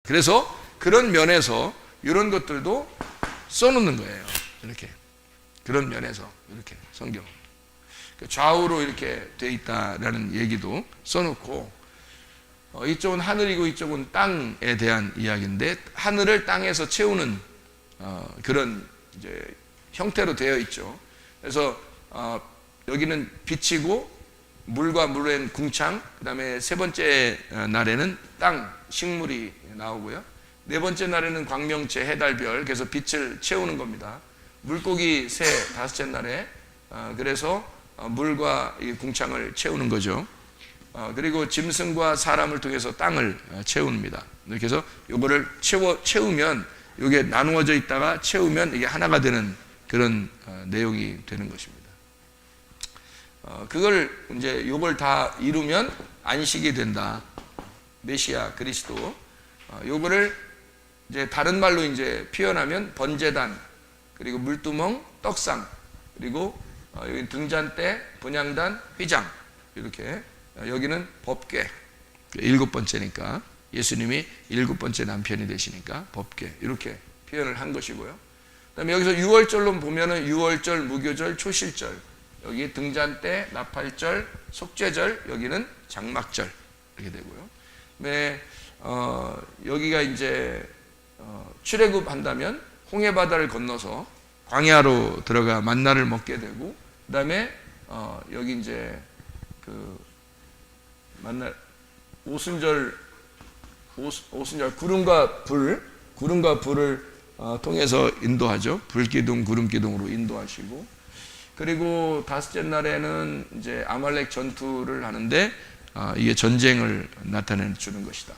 그래서 그런 면에서 이런 것들도 써놓는 거예요. 이렇게 그런 면에서 이렇게 성경 좌우로 이렇게 돼 있다라는 얘기도 써놓고, 이쪽은 하늘이고 이쪽은 땅에 대한 이야기인데 하늘을 땅에서 채우는 그런 이제 형태로 되어 있죠. 그래서 여기는 빛이고 물과 물엔 궁창, 그 다음에 세 번째 날에는 땅, 식물이 나오고요. 네 번째 날에는 광명체, 해달, 별, 그래서 빛을 채우는 겁니다. 물고기 새, 다섯째 날에 그래서 물과 이 궁창을 채우는 거죠. 그리고 짐승과 사람을 통해서 땅을 채웁니다. 이렇게 해서 이거를 채우면 이게 나누어져 있다가 채우면 이게 하나가 되는 그런 내용이 되는 것입니다. 그걸 이제 요걸 다 이루면 안식이 된다. 메시아 그리스도. 요거를 이제 다른 말로 이제 표현하면 번제단, 그리고 물두멍, 떡상, 그리고 여기 등잔대, 분향단, 휘장, 이렇게 여기는 법궤, 일곱 번째니까 예수님이 일곱 번째 남편이 되시니까 법궤, 이렇게 표현을 한 것이고요. 그다음에 여기서 유월절로 보면은 유월절, 무교절, 초실절, 여기 등잔대, 나팔절, 속죄절, 여기는 장막절 이렇게 되고요. 그다음에 여기가 이제 출애굽 한다면 홍해 바다를 건너서 광야로 들어가 만나를 먹게 되고, 그다음에 여기 이제 그 만나 오순절 구름과 불을 통해서 인도하죠. 불기둥, 구름기둥으로 인도하시고, 그리고 다섯째 날에는 이제 아말렉 전투를 하는데 이게 전쟁을 나타내 주는 것이다.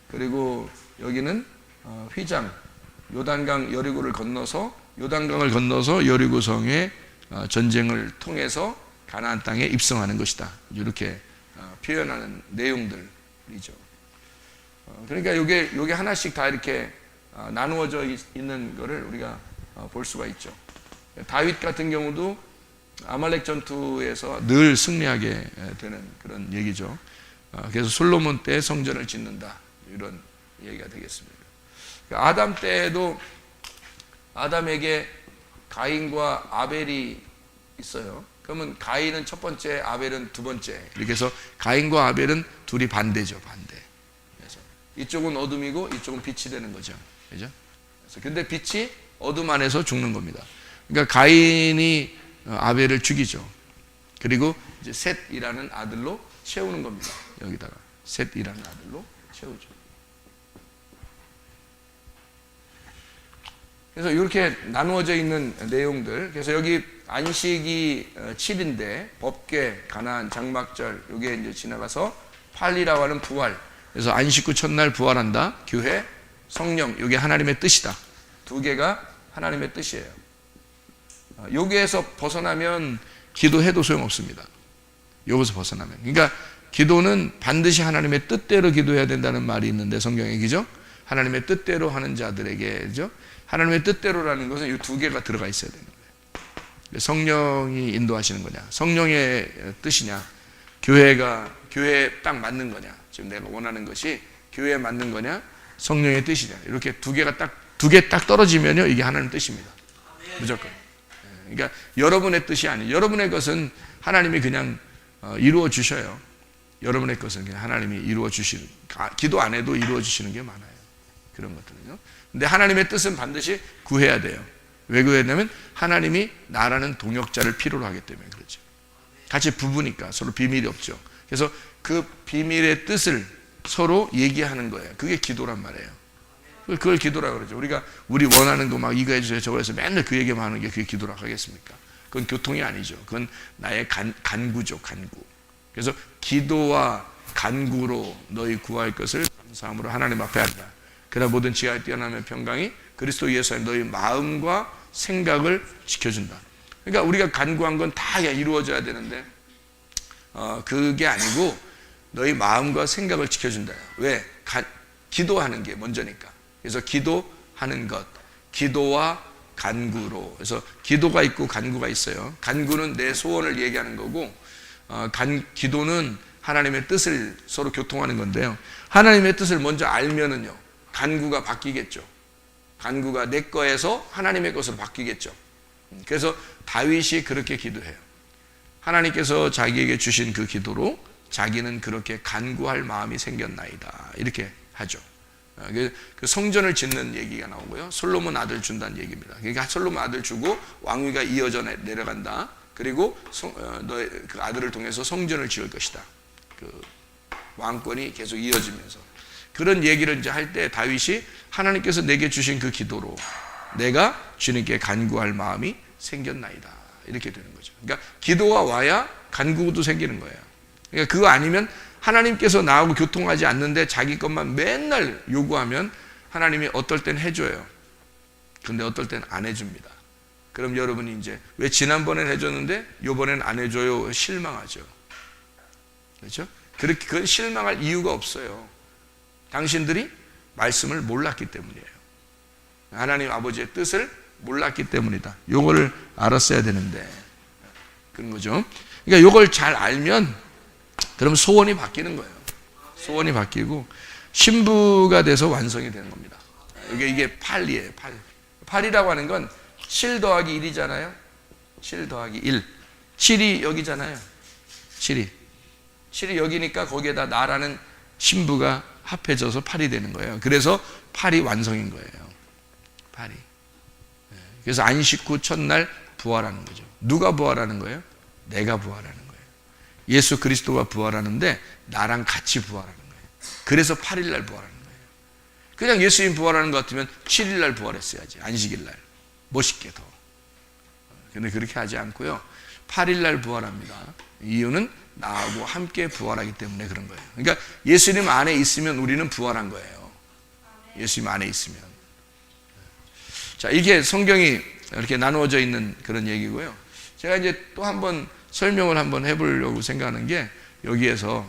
그리고 여기는 휘장, 요단강 여리고를 건너서 요단강을 건너서 여리고성에 전쟁을 통해서 가나안 땅에 입성하는 것이다. 이렇게 표현하는 내용들이죠. 그러니까 요게 하나씩 다 이렇게 나누어져 있는 것을 우리가 볼 수가 있죠. 다윗 같은 경우도 아말렉 전투에서 늘 승리하게 되는 그런 얘기죠. 그래서 솔로몬 때 성전을 짓는다, 이런 얘기가 되겠습니다. 아담 때에도 아담에게 가인과 아벨이 있어요. 그러면 가인은 첫 번째, 아벨은 두 번째. 이렇게 해서 가인과 아벨은 둘이 반대죠, 반대. 그래서 이쪽은 어둠이고 이쪽은 빛이 되는 거죠. 그죠? 근데 빛이 어둠 안에서 죽는 겁니다. 그러니까 가인이 아벨을 죽이죠. 그리고 이제 셋이라는 아들로 채우는 겁니다. 여기다가 셋이라는 아들로 채우죠. 그래서 이렇게 나누어져 있는 내용들. 그래서 여기 안식이 7인데 법궤, 가나안, 장막절, 이게 이제 지나가서 8이라고 하는 부활. 그래서 안식 후 첫날 부활한다. 교회, 성령, 이게 하나님의 뜻이다. 두 개가 하나님의 뜻이에요. 여기에서 벗어나면 기도해도 소용없습니다. 여기서 벗어나면. 그러니까 기도는 반드시 하나님의 뜻대로 기도해야 된다는 말이 있는데 성경에, 그죠? 하나님의 뜻대로 하는 자들에게, 그죠? 하나님의 뜻대로라는 것은 이 두 개가 들어가 있어야 되는 거예요. 성령이 인도하시는 거냐, 성령의 뜻이냐, 교회에 딱 맞는 거냐, 지금 내가 원하는 것이 교회에 맞는 거냐, 성령의 뜻이냐, 이렇게 두 개 딱 떨어지면요, 이게 하나님 뜻입니다. 무조건. 그러니까 여러분의 뜻이 아니에요. 여러분의 것은 하나님이 그냥 이루어 주셔요. 여러분의 것은 그냥 하나님이 이루어 주시는, 기도 안 해도 이루어 주시는 게 많아요. 그런 것들은요. 근데 하나님의 뜻은 반드시 구해야 돼요. 왜 구해야 되냐면 하나님이 나라는 동역자를 필요로 하기 때문에 그렇죠. 같이 부부니까 서로 비밀이 없죠. 그래서 그 비밀의 뜻을 서로 얘기하는 거예요. 그게 기도란 말이에요. 그걸 기도라고 그러죠. 우리 원하는 거 막 이거 해주세요, 저거 해서 맨날 그 얘기만 하는 게 그게 기도라고 하겠습니까? 그건 교통이 아니죠. 그건 나의 간구죠, 간구. 그래서 기도와 간구로 너희 구할 것을 감사함으로 하나님 앞에 한다. 그러나 모든 지혜와 뛰어나며 평강이 그리스도 예수 안에 너희 마음과 생각을 지켜준다. 그러니까 우리가 간구한 건 다 이루어져야 되는데 그게 아니고 너희 마음과 생각을 지켜준다. 왜? 기도하는 게 먼저니까. 그래서 기도하는 것, 기도와 간구로. 그래서 기도가 있고 간구가 있어요. 간구는 내 소원을 얘기하는 거고, 기도는 하나님의 뜻을 서로 교통하는 건데요. 하나님의 뜻을 먼저 알면은요, 간구가 바뀌겠죠. 간구가 내 거에서 하나님의 것으로 바뀌겠죠. 그래서 다윗이 그렇게 기도해요. 하나님께서 자기에게 주신 그 기도로 자기는 그렇게 간구할 마음이 생겼나이다. 이렇게 하죠. 그 성전을 짓는 얘기가 나오고요. 솔로몬 아들 준다는 얘기입니다. 그러니까 솔로몬 아들 주고 왕위가 이어져 내려간다. 그리고 너의 그 아들을 통해서 성전을 지을 것이다. 그 왕권이 계속 이어지면서 그런 얘기를 이제 할 때 다윗이 하나님께서 내게 주신 그 기도로 내가 주님께 간구할 마음이 생겼나이다. 이렇게 되는 거죠. 그러니까 기도가 와야 간구도 생기는 거예요. 그러니까 그거 아니면 하나님께서 나하고 교통하지 않는데 자기 것만 맨날 요구하면 하나님이 어떨 땐 해줘요. 근데 어떨 땐 안 해줍니다. 그럼 여러분이 이제 왜 지난번엔 해줬는데 요번엔 안 해줘요? 실망하죠. 그렇죠? 그렇게 그건 실망할 이유가 없어요. 당신들이 말씀을 몰랐기 때문이에요. 하나님 아버지의 뜻을 몰랐기 때문이다. 요거를 알았어야 되는데 그런 거죠. 그러니까 요걸 잘 알면 그럼 소원이 바뀌는 거예요. 소원이 바뀌고 신부가 돼서 완성이 되는 겁니다. 이게 8이에요. 8. 8이라고 하는 건 7 더하기 1이잖아요. 7 더하기 1. 7이 여기잖아요. 7이 여기니까 거기에다 나라는 신부가 합해져서 8이 되는 거예요. 그래서 8이 완성인 거예요. 8이. 그래서 안식 후 첫날 부활하는 거죠. 누가 부활하는 거예요? 내가 부활하는 거예요. 예수 그리스도가 부활하는데 나랑 같이 부활하는 거예요. 그래서 8일 날 부활하는 거예요. 그냥 예수님 부활하는 것 같으면 7일 날 부활했어야지. 안식일 날. 멋있게 더. 근데 그렇게 하지 않고요. 8일 날 부활합니다. 이유는 나하고 함께 부활하기 때문에 그런 거예요. 그러니까 예수님 안에 있으면 우리는 부활한 거예요. 예수님 안에 있으면. 자, 이게 성경이 이렇게 나누어져 있는 그런 얘기고요. 제가 이제 또 한번 설명을 한번 해보려고 생각하는 게 여기에서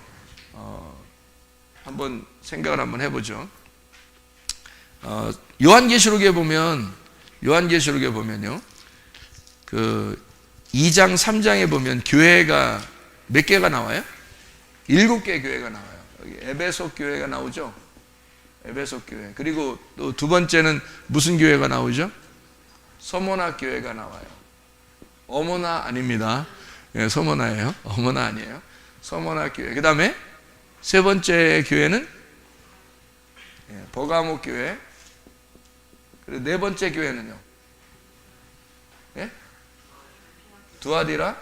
한번 생각을 한번 해보죠. 요한계시록에 보면요, 그 2장 3장에 보면 교회가 몇 개가 나와요? 7개 교회가 나와요. 여기 에베소 교회가 나오죠. 에베소 교회. 그리고 또 두 번째는 무슨 교회가 나오죠? 서모나 교회가 나와요. 어머나 아닙니다. 예, 서모나예요. 어머나 아니에요. 서모나 교회. 그 다음에 세 번째 교회는 버가모 교회. 그리고 네 번째 교회는요? 예? 두아디라.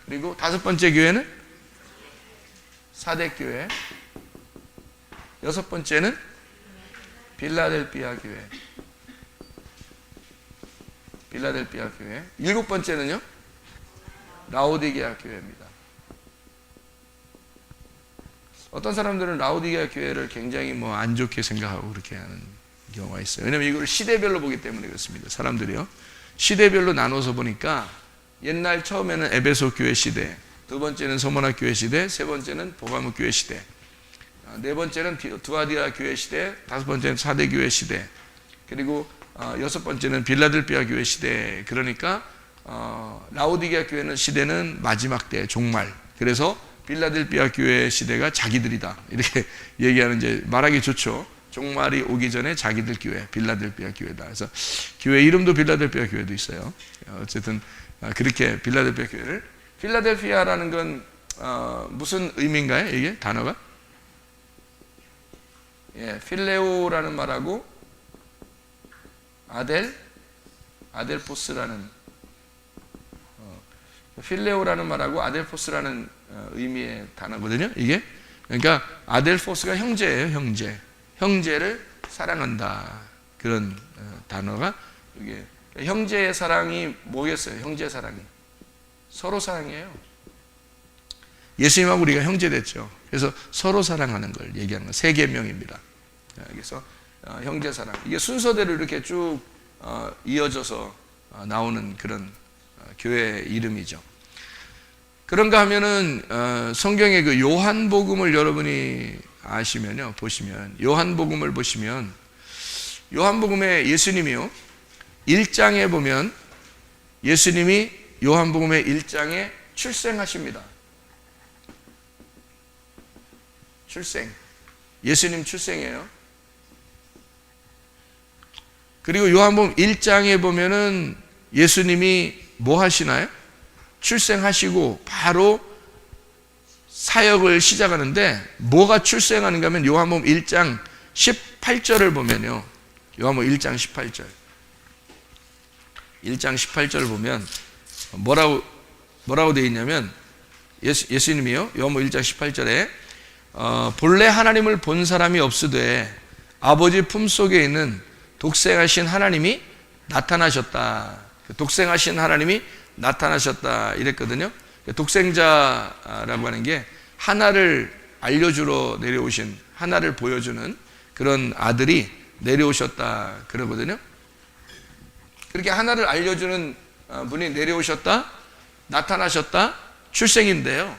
그리고 다섯 번째 교회는 사대교회. 여섯 번째는 빌라델피아 교회. 일곱 번째는요? 라오디게아 교회입니다. 어떤 사람들은 라오디게아 교회를 굉장히 안 좋게 생각하고 그렇게 하는 경우가 있어요. 왜냐하면 이걸 시대별로 보기 때문에 그렇습니다. 사람들이요. 시대별로 나눠서 보니까 옛날 처음에는 에베소 교회 시대, 두 번째는 서모나 교회 시대, 세 번째는 보가모 교회 시대, 네 번째는 두아디아 교회 시대, 다섯 번째는 사대 교회 시대, 그리고 여섯 번째는 빌라델피아 교회 시대. 그러니까 라오디게아 교회는 시대는 마지막 때 종말. 그래서 빌라델피아 교회 시대가 자기들이다. 이렇게 얘기하는, 이제 말하기 좋죠. 종말이 오기 전에 자기들 교회, 빌라델피아 교회다. 그래서 교회 이름도 빌라델피아 교회도 있어요. 어쨌든 그렇게 빌라델피아 교회를, 필라델피아라는 건 무슨 의미인가요? 이게 단어가? 예, 필레오라는 말하고 아델포스라는 필레오라는 말하고 아델포스라는 의미의 단어거든요. 이게 그러니까 아델포스가 형제예요. 형제를 사랑한다. 그런 단어가 이게 형제의 사랑이 뭐겠어요? 형제의 사랑이 서로 사랑이에요. 예수님하고 우리가 형제 됐죠. 그래서 서로 사랑하는 걸 얘기하는 건 세 계명입니다. 그래서 형제 사랑, 이게 순서대로 이렇게 쭉 이어져서 나오는 그런 교회 이름이죠. 그런가 하면은 성경의 그 요한복음을 여러분이 아시면요, 보시면 요한복음을 보시면 요한복음에 예수님이요 1장에 보면 예수님이 요한복음의 1장에 출생하십니다. 출생. 예수님 출생이에요. 그리고 요한복음 1장에 보면은 예수님이 뭐 하시나요? 출생하시고 바로 사역을 시작하는데 뭐가 출생하는가 하면 요한복음 1장 18절을 보면요. 요한복음 1장 18절. 1장 18절을 보면 뭐라고 되어 있냐면 예수님이요. 요한복음 1장 18절에 본래 하나님을 본 사람이 없으되 아버지 품속에 있는 독생하신 하나님이 나타나셨다. 독생하신 하나님이 나타나셨다 이랬거든요. 독생자라고 하는 게 하나를 알려주러 내려오신, 하나를 보여주는 그런 아들이 내려오셨다 그러거든요. 그렇게 하나를 알려주는 분이 내려오셨다, 나타나셨다, 출생인데요.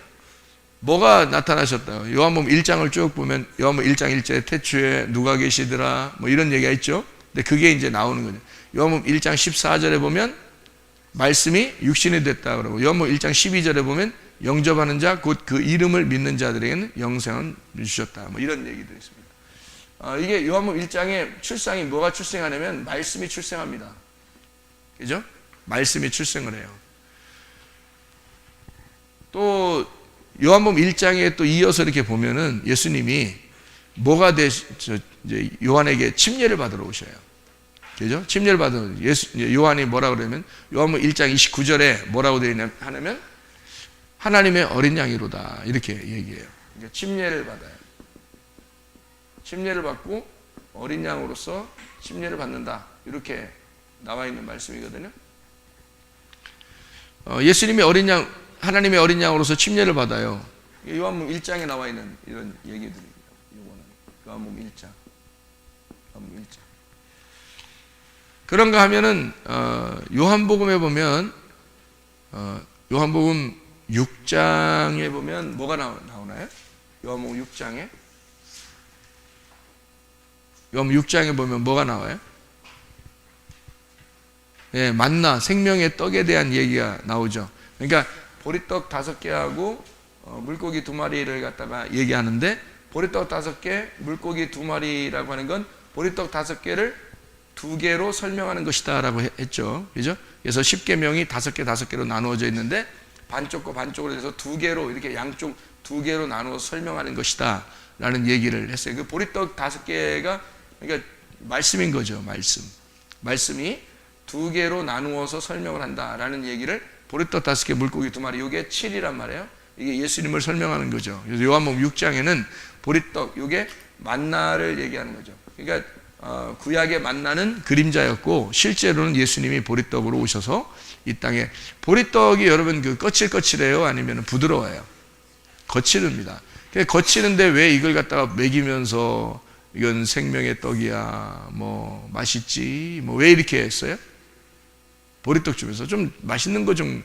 뭐가 나타나셨다? 요한복음 1장을 쭉 보면 요한복음 1장 1절에 태초에 누가 계시더라 뭐 이런 얘기가 있죠. 근데 그게 이제 나오는 거죠. 요한복음 1장 14절에 보면 말씀이 육신이 됐다 그러고, 요한복음 1장 12절에 보면 영접하는 자 곧 그 이름을 믿는 자들에게는 영생을 주셨다 뭐 이런 얘기도 있습니다. 이게 요한복음 1장의 출생이 뭐가 출생하냐면 말씀이 출생합니다. 그죠? 말씀이 출생을 해요. 또 요한복음 1장에 또 이어서 이렇게 보면은 예수님이 뭐가 이제 요한에게 침례를 받으러 오셔요. 그죠? 침례를 받으러 요한이 뭐라 그러면 요한복음 1장 29절에 뭐라고 되어 하냐면 하나님의 어린 양이로다 이렇게 얘기해요. 그러니까 침례를 받아요. 침례를 받고 어린 양으로서 침례를 받는다 이렇게 나와 있는 말씀이거든요. 예수님이 어린 양, 하나님의 어린 양으로서 침례를 받아요. 요한복음 1장에 나와 있는 이런 얘기들입니다. 요한복음 1장. 요한복음 1장. 그런가 하면은 요한복음에 보면 요한복음 6장에 보면 뭐가 나오나요? 요한복음 6장에 요한복음 6장에 보면 뭐가 나와요? 예, 만나 생명의 떡에 대한 얘기가 나오죠. 그러니까 보리떡 5개하고 물고기 2마리를 갖다가 얘기하는데 보리떡 5개, 물고기 2마리라고 하는 건 보리떡 5개를 2개로 설명하는 것이다 라고 했죠. 그죠? 그래서 10계명이 5개로 나누어져 있는데 반쪽과 반쪽으로 해서 2개로 이렇게 양쪽 2개로 나누어서 설명하는 것이다 라는 얘기를 했어요. 그 보리떡 5개가 그러니까 말씀인 거죠. 말씀이 2개로 나누어서 설명을 한다라는 얘기를 보리떡 5개, 물고기 2마리, 이게 7이란 말이에요. 이게 예수님을 설명하는 거죠. 그래서 요한복음 6장에는 보리떡, 이게 만나를 얘기하는 거죠. 그러니까 구약의 만나는 그림자였고 실제로는 예수님이 보리떡으로 오셔서 이 땅에 보리떡이 여러분 그 거칠거칠해요? 아니면 부드러워요? 거칠습니다. 거치는데 왜 이걸 갖다가 먹이면서 이건 생명의 떡이야, 뭐 맛있지, 뭐 왜 이렇게 했어요? 보리떡 주면서 좀 맛있는 거 좀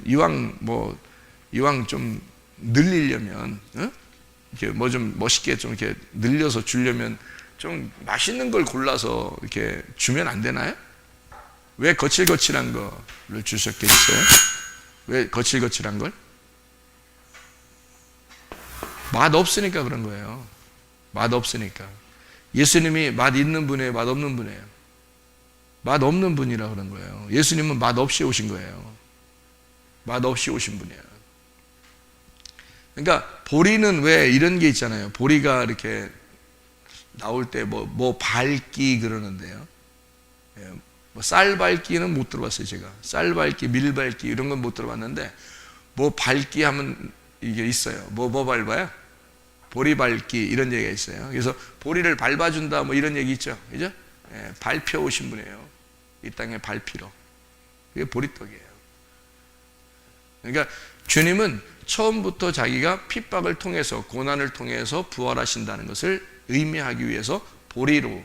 이왕 좀 늘리려면 이렇게 뭐 좀 멋있게 좀 이렇게 늘려서 주려면 좀 맛있는 걸 골라서 이렇게 주면 안 되나요? 왜 거칠거칠한 거를 주셨겠어요? 왜 거칠거칠한 걸? 맛 없으니까 그런 거예요. 맛 없으니까. 예수님이 맛 있는 분이에요? 맛 없는 분이에요? 맛 없는 분이라 그런 거예요. 예수님은 맛 없이 오신 거예요. 맛 없이 오신 분이에요. 그러니까 보리는 왜 이런 게 있잖아요. 보리가 이렇게 나올 때 뭐 밟기 그러는데요. 뭐 쌀 밟기는 못 들어봤어요, 제가. 쌀 밟기, 밀 밟기 이런 건 못 들어봤는데 뭐 밟기 하면 이게 있어요. 뭐 밟아요? 보리 밟기 이런 얘기가 있어요. 그래서 보리를 밟아준다 뭐 이런 얘기 있죠. 그죠? 예, 밟혀 오신 분이에요. 이 땅에 밟히러. 그게 보리떡이에요. 그러니까 주님은 처음부터 자기가 핍박을 통해서 고난을 통해서 부활하신다는 것을 의미하기 위해서 보리로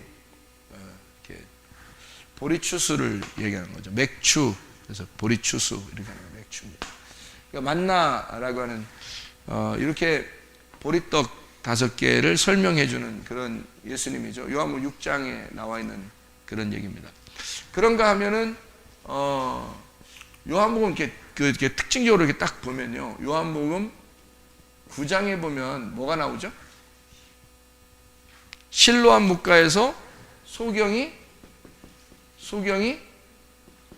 보리추수를 얘기하는 거죠. 맥추. 그래서 보리추수 이렇게 하는 거예요. 맥추입니다. 그러니까 만나라고 하는 이렇게 보리떡 5개를 설명해 주는 그런 예수님이죠. 요한복음 6장에 나와 있는 그런 얘기입니다. 그런가 하면은 요한복음 이렇게 이렇게 특징적으로 이렇게 딱 보면요, 요한복음 9장에 보면 뭐가 나오죠? 실로암 묵가에서 소경이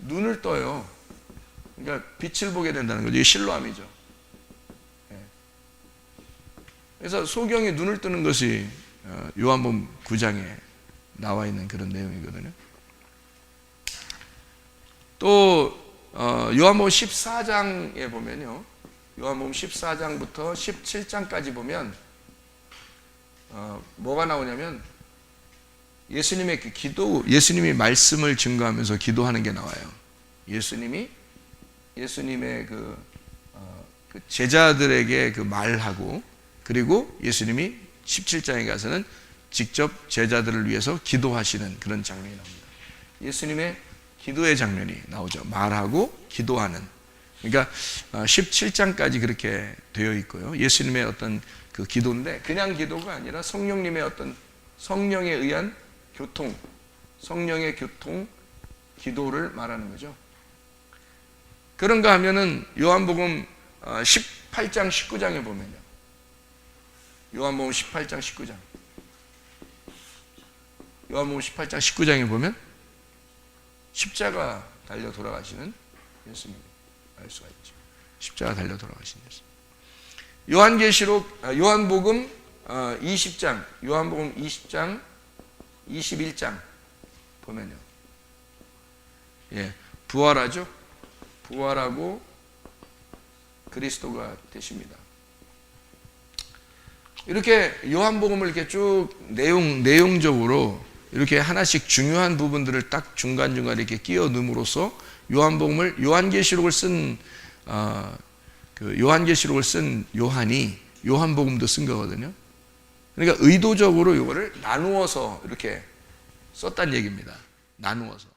눈을 떠요. 그러니까 빛을 보게 된다는 거죠. 이게 실로암이죠. 그래서 소경이 눈을 뜨는 것이 요한복음 9장에 나와 있는 그런 내용이거든요. 또 요한복음 14장에 보면요, 요한복음 14장부터 17장까지 보면 뭐가 나오냐면 예수님의 그 기도, 예수님이 말씀을 증거하면서 기도하는 게 나와요. 예수님의 그 제자들에게 그 말하고, 그리고 예수님이 17장에 가서는 직접 제자들을 위해서 기도하시는 그런 장면이 나옵니다. 예수님의 기도의 장면이 나오죠. 말하고 기도하는. 그러니까 17장까지 그렇게 되어 있고요. 예수님의 어떤 그 기도인데 그냥 기도가 아니라 성령님의 어떤 성령에 의한 교통, 성령의 교통 기도를 말하는 거죠. 그런가 하면은 요한복음 18장 19장에 보면요, 요한복음 18장 19장, 요한복음 18장 19장에 보면 십자가 달려 돌아가시는 예수님 알 수가 있죠. 십자가 달려 돌아가신 예수. 요한복음 20장, 요한복음 20장 21장 보면요, 부활하죠. 부활하고 그리스도가 되십니다. 이렇게 요한복음을 이렇게 쭉 내용적으로 이렇게 하나씩 중요한 부분들을 딱 중간중간 이렇게 끼워 넣음으로써 요한복음을 요한계시록을 쓴 요한이 요한복음도 쓴 거거든요. 그러니까 의도적으로 이거를 나누어서 이렇게 썼다는 얘기입니다. 나누어서.